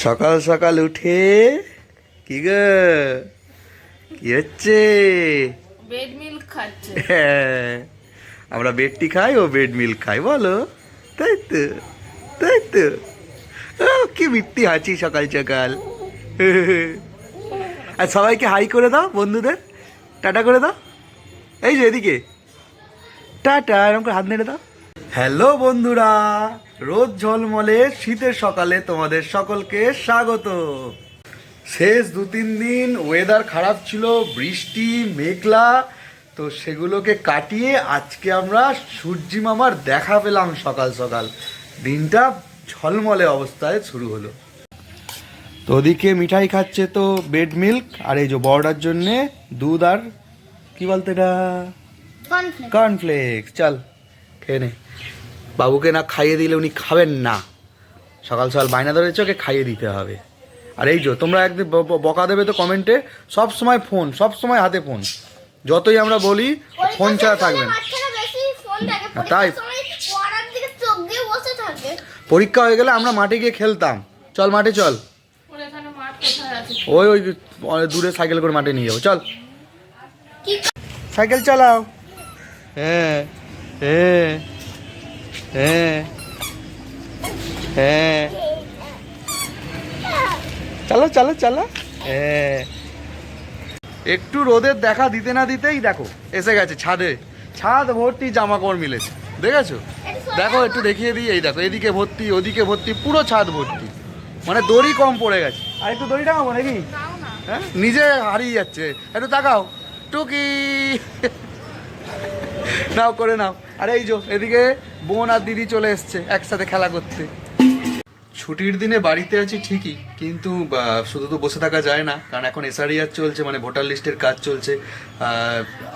সকাল সকাল উঠে কি গো, কি হচ্ছে? বেড মিল্ক খাচ্ছে। হ্যাঁ, আমরা বেড টি খাই, ও বেড মিল্ক খাই, বলো। তাই তো, তাই তো। কি মিথ্যি হাসি সকাল সকাল। আর সবাইকে হাই করে দাও, বন্ধুদের টাটা করে দাও। এই যে এদিকে টাটা, এরকম করে হাত নেড়ে দাও। হ্যালো বন্ধুরা, রোদ ঝলমলে শীতের সকালে তোমাদের সকলকে স্বাগত। শেষ 2-3 দিন ওয়েদার খারাপ ছিল, বৃষ্টি মেঘলা, তো সেগুলোকে কাটিয়ে আজকে আমরা সূর্যি মামার দেখা পেলাম। সকাল সকাল দিনটা ঝলমলে অবস্থায় শুরু হলো। তো ওদিকে মিঠাই খাচ্ছে তো বেড মিল্ক, আর এই যে বড়টার জন্যে দুধ আর কি বলতে এটা, কর্নফ্লেক্স। চল খেয়ে নে। বাবুকে না খাইয়ে দিলে উনি খাবেন না, সকাল সকাল বায়না ধরেছে ওকে খাইয়ে দিতে হবে। আর এই যে তোমরা একদিন বকা দেবে তো কমেন্টে, সব সময় ফোন, সব সময় হাতে ফোন, যতই আমরা বলি ফোন ছাড়া থাকবেন। তাই পরীক্ষা হয়ে গেলে আমরা মাঠে গিয়ে খেলতাম। চল মাঠে চল, ওই ওই দূরে সাইকেল করে মাঠে নিয়ে যাবো। চল সাইকেল চালাও। হ্যাঁ হ্যাঁ হ্যাঁ হ্যাঁ, চলো চলো চলো। হ্যাঁ, একটু রোদের দেখা দিতে না দিতেই দেখো এসে গেছে ছাদে। ছাদ ভর্তি জামা কাপড় মিলেছে, দেখেছো? দেখো একটু দেখিয়ে দিই, এই দেখো এদিকে ভর্তি ওদিকে ভর্তি, পুরো ছাদ ভর্তি, মানে দড়ি কম পড়ে গেছে। আর একটু দড়ি টাঙাবো নাকি? হ্যাঁ, নিজে হারিয়ে যাচ্ছে। একটু তাকাও টুকি, নাও করে নাও। আর এই যে এদিকে বোন আর দিদি চলে এসছে একসাথে খেলা করতে। ছুটির দিনে বাড়িতে আছি ঠিকই, কিন্তু শুধু তো বসে থাকা যায় না, কারণ এখন এসআরইআর চলছে, মানে ভোটার লিস্টের কাজ চলছে।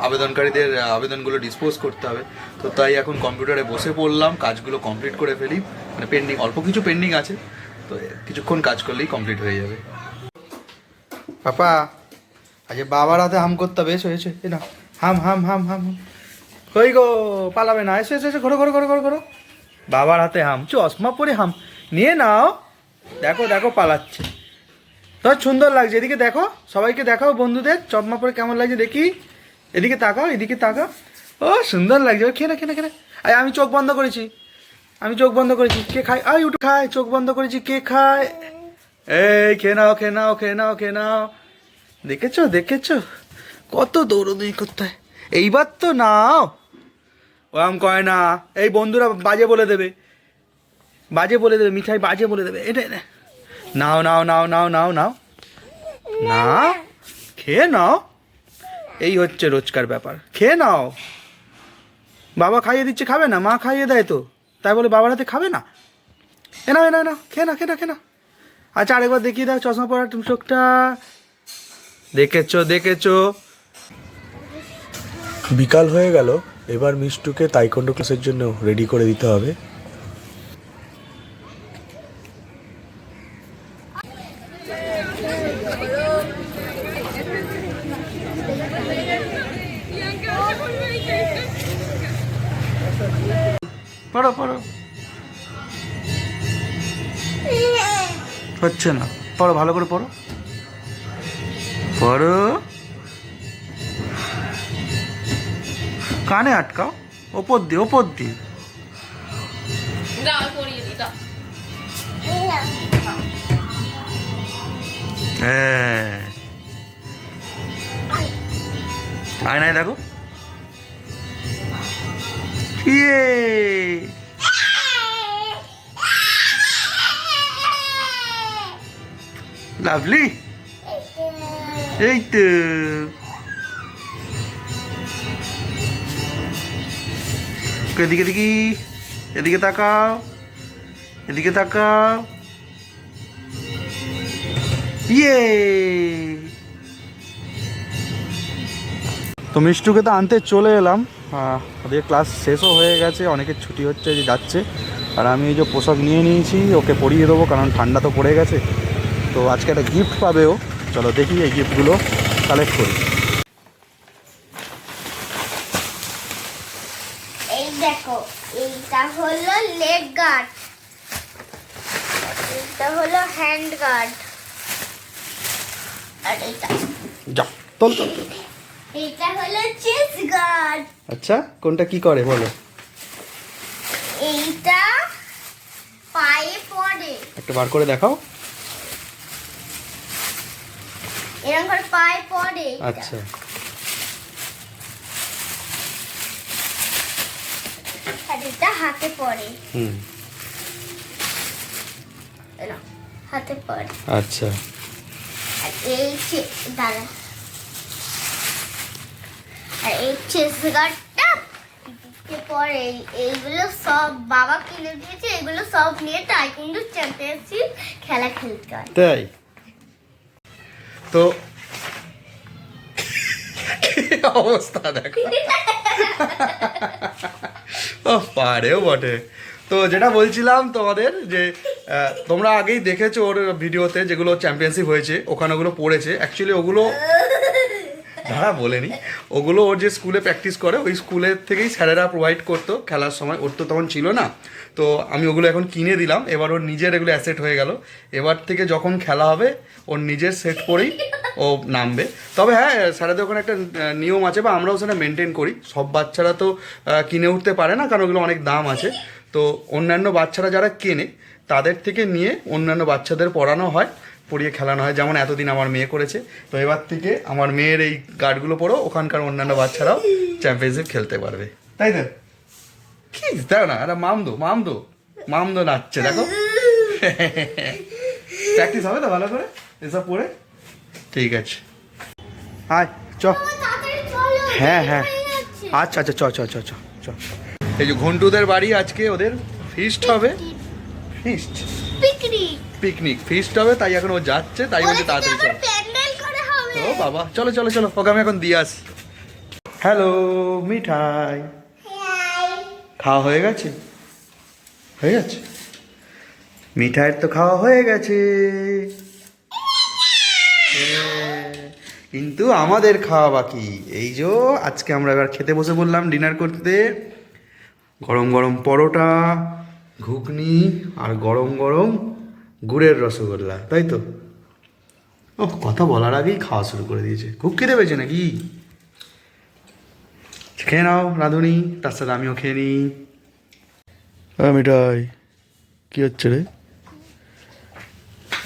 আবেদনকারীদের আবেদনগুলো ডিসপোজ করতে হবে, তো তাই এখন কম্পিউটারে বসে পড়লাম, কাজগুলো কমপ্লিট করে ফেলি। মানে পেন্ডিং, অল্প কিছু পেন্ডিং আছে, তো কিছুক্ষণ কাজ করলেই কমপ্লিট হয়ে যাবে। পাপা আজ বাবার হাতে হাম করতে হবে, এসো এসো, এ না হাম হাম হাম হাম। কই গো, পালাবে না, এসো এসো এসো, ঘোরো ঘোরো ঘোরো ঘোরো ঘোরো। বাবার হাতে হাম, চশমা পরে হাম নিয়ে নাও। দেখো দেখো পালাচ্ছে, তোর সুন্দর লাগছে। এদিকে দেখো, সবাইকে দেখাও বন্ধুদের চশমা পরে কেমন লাগছে দেখি। এদিকে তাকাও, এদিকে তাকাও। ও সুন্দর লাগছে। খেয়ে না খেয়ে না খেয়ে না। আরে আমি চোখ বন্ধ করেছি, আমি চোখ বন্ধ করেছি। কে খায়? আই উঠে খায়, চোখ বন্ধ করেছি। কে খায়? এই খেয়ে নাও খেয়ে নাও খেয়ে নাও খেয়ে নাও। দেখেছো দেখেছো কত দৌড়দৌড়ি করতে হয়। এইবার তো নাও। ওরম কয় না, এই বন্ধুরা বাজে বলে দেবে, বাজে বলে দেবে, মিঠাই বাজে বলে দেবে। এটা নাও নাও নাও নাও নাও নাও না, খেয়ে নাও। এই হচ্ছে রোজকার ব্যাপার, খেয়ে নাও। বাবা খাইয়ে দিচ্ছে, খাবে না? মা খাইয়ে দেয় তো, তাই বলে বাবার হাতে খাবে না? এ না এ না, খেয়ে না খেয়ে না খেয়ে না। আচ্ছা আরেকবার দেখিয়ে দাও চশমা পরা তুমি চোখটা। দেখেছো দেখেছো। বিকাল হয়ে গেল, এবার মিষ্টুকে তাইকোন্ডো ক্লাসের জন্য রেডি করে দিতে হবে। পড়ো পড়ো, হচ্ছে না, পড়ো ভালো করে পড়ো পড়ো। কানে আটকাও, ওপর দিয়ে ওপর দিয়ে। হ্যাঁ, আয়নায় দেখো। ইয়ে লাভলি, এই তো। এদিকে দেখি, এদিকে তাকাও, এদিকে তাকাও। ইয়ে, তো মিষ্টুকে তো আনতে চলে এলাম। ওদের ক্লাস শেষও হয়ে গেছে, অনেকের ছুটি হচ্ছে, যে যাচ্ছে। আর আমি এই যে পোশাক নিয়ে নিয়েছি, ওকে পরিয়ে দেবো, কারণ ঠান্ডা তো পড়ে গেছে। তো আজকে একটা গিফট পাবে ও, চলো দেখি এই গিফটগুলো কালেক্ট করি। এই দেখো, এইটা হলো লেগ গার্ড। এটা হলো হ্যান্ড গার্ড, আর এটা যা তোল তোল তোল। এটা হলো চেস্ট গার্ড। আচ্ছা কোনটা কি করে বলো? এইটা পায়ে পড়ে, একটা বার করে দেখাও। এরকম করে পায়ে পড়ে। আচ্ছা আর এটা হাতে পড়ে, হুম না, হাতে পড়ে। আচ্ছা আর এই দাঁড়া, আর এই চেস্ট গার্ডটা পরে এইগুলো সব বাবা কিনে দিয়েছে, এগুলো সব নিয়ে টাইকোন্ডো চ্যাম্পিয়নশিপ খেলা খেলতে হয়। তাই তো অবস্থা দেখো। ও পারেও বটে। তো যেটা বলছিলাম তোমাদের যে তোমরা আগেই দেখেছো ওর ভিডিওতে যেগুলো চ্যাম্পিয়নশিপ হয়েছে, ওখানে ওগুলো পড়েছে। অ্যাকচুয়ালি ওগুলো ধারা বলেনি, ওগুলো ওর যে স্কুলে প্র্যাকটিস করে ওই স্কুলের থেকেই স্যারেরা প্রোভাইড করতো খেলার সময়। ওর তো তখন ছিল না, তো আমি ওগুলো এখন কিনে দিলাম। এবার ওর নিজের এগুলো অ্যাসেট হয়ে গেল। এবার থেকে যখন খেলা হবে ওর নিজের সেট পরেই ও নামবে। তবে হ্যাঁ, স্যারেদের ওখানে একটা নিয়ম আছে, বা আমরাও সেটা মেনটেন করি। সব বাচ্চারা তো কিনে উঠতে পারে না, কারণ ওগুলো অনেক দাম আছে। তো অন্যান্য বাচ্চারা যারা কেনে তাদের থেকে নিয়ে অন্যান্য বাচ্চাদের পড়ানো হয়, পড়িয়ে খেলানো হয়। যেমন এতদিন আমার মেয়ে করেছে, তো এবার থেকে আমার মেয়ের এই গার্ডগুলো পড়ো, ওখানকার অন্যান্য বাচ্চারাও চ্যাম্পিয়নশিপ খেলতে পারবে। তাই তো? কি তাই না? আরে মামদো মামদো মামদো নাচছে দেখো। প্র্যাকটিস হবে তো ভালো করে এসব পড়ে? ঠিক আছে, আয় চ। তাড়াতাড়ি চলো, হ্যাঁ হ্যাঁ দেরি হয়ে যাচ্ছে। আচ্ছা আচ্ছা চ চ চ চ চ। এই যে ঘন্টুদের বাড়ি আজকে ওদের ফিস্ট হবে। ফিস্ট পিকনিক, পিকনিক ফিস্ট হবে, তাই এখন ও যাচ্ছে, তাই বলছে তাড়াতাড়ি চল। প্যান্ডেল করে হবে। ও বাবা, চলো চলো চলো, ওকে আমি এখন দিয়ে আসি। হ্যালো মিঠাই, খাওয়া হয়ে গেছে? হয়ে গেছে? মিঠাইয়ের তো খাওয়া হয়ে গেছে, কিন্তু আমাদের খাওয়া বাকি। এই যে আজকে আমরা এবার খেতে বসে বললাম ডিনার করতে। গরম গরম পরোটা, ঘুগনি আর গরম গরম গুড়ের রসগোল্লা, তাই তো? ও কথা বলার আগেই খাওয়া শুরু করে দিয়েছে। খুব খিদে পেয়েছে নাকি? খেয়ে নাও রাঁধুনি, তার সাথে আমিও খেয়ে নিই। মিঠাই কি হচ্ছে রে?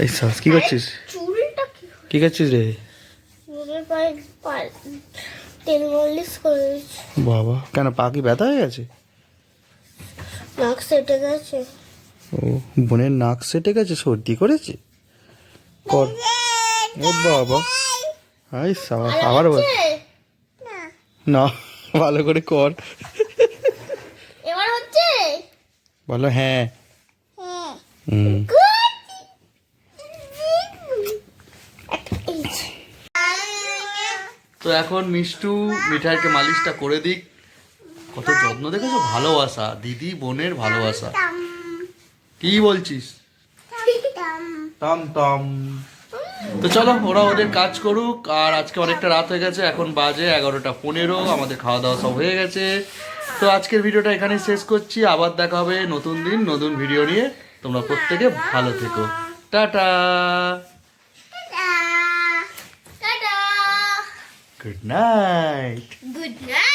এই শ্বাস কি করছিস? চুলটা কি করছিস রে? চুলের পায়ে তেল মালিশ করে দিচ্ছি। বাবা, কেন পা কি ব্যথা হয়ে গেছে? নাক সেটে গেছে। ও বোনের নাক সেটে গেছে, সর্দি করেছে? কর। ও বাবা, হাই সাবাস, আবার বল। না ভালো করে কর। এবার হচ্ছে? বলো হ্যাঁ। হ্যাঁ। হুম। তো এখন মিষ্টু মিঠাইকে মালিশটা করে দিক। কত যত্ন দেখেছো, ভালোবাসা, দিদি বোনের ভালোবাসা। কি বলছিস? Tom Tom. তো চলো ওরা ওদের কাজ করুক। আর আজকে অনেকটা রাত হয়ে গেছে, এখন বাজে 11:15। আমাদের খাওয়া দাওয়া সব হয়ে গেছে। তো আজকের ভিডিওটা এখানেই শেষ করছি। আবার দেখা হবে নতুন দিন নতুন ভিডিও নিয়ে। তোমরা প্রত্যেকে ভালো থেকো। Tata, tata. Good night. Good night.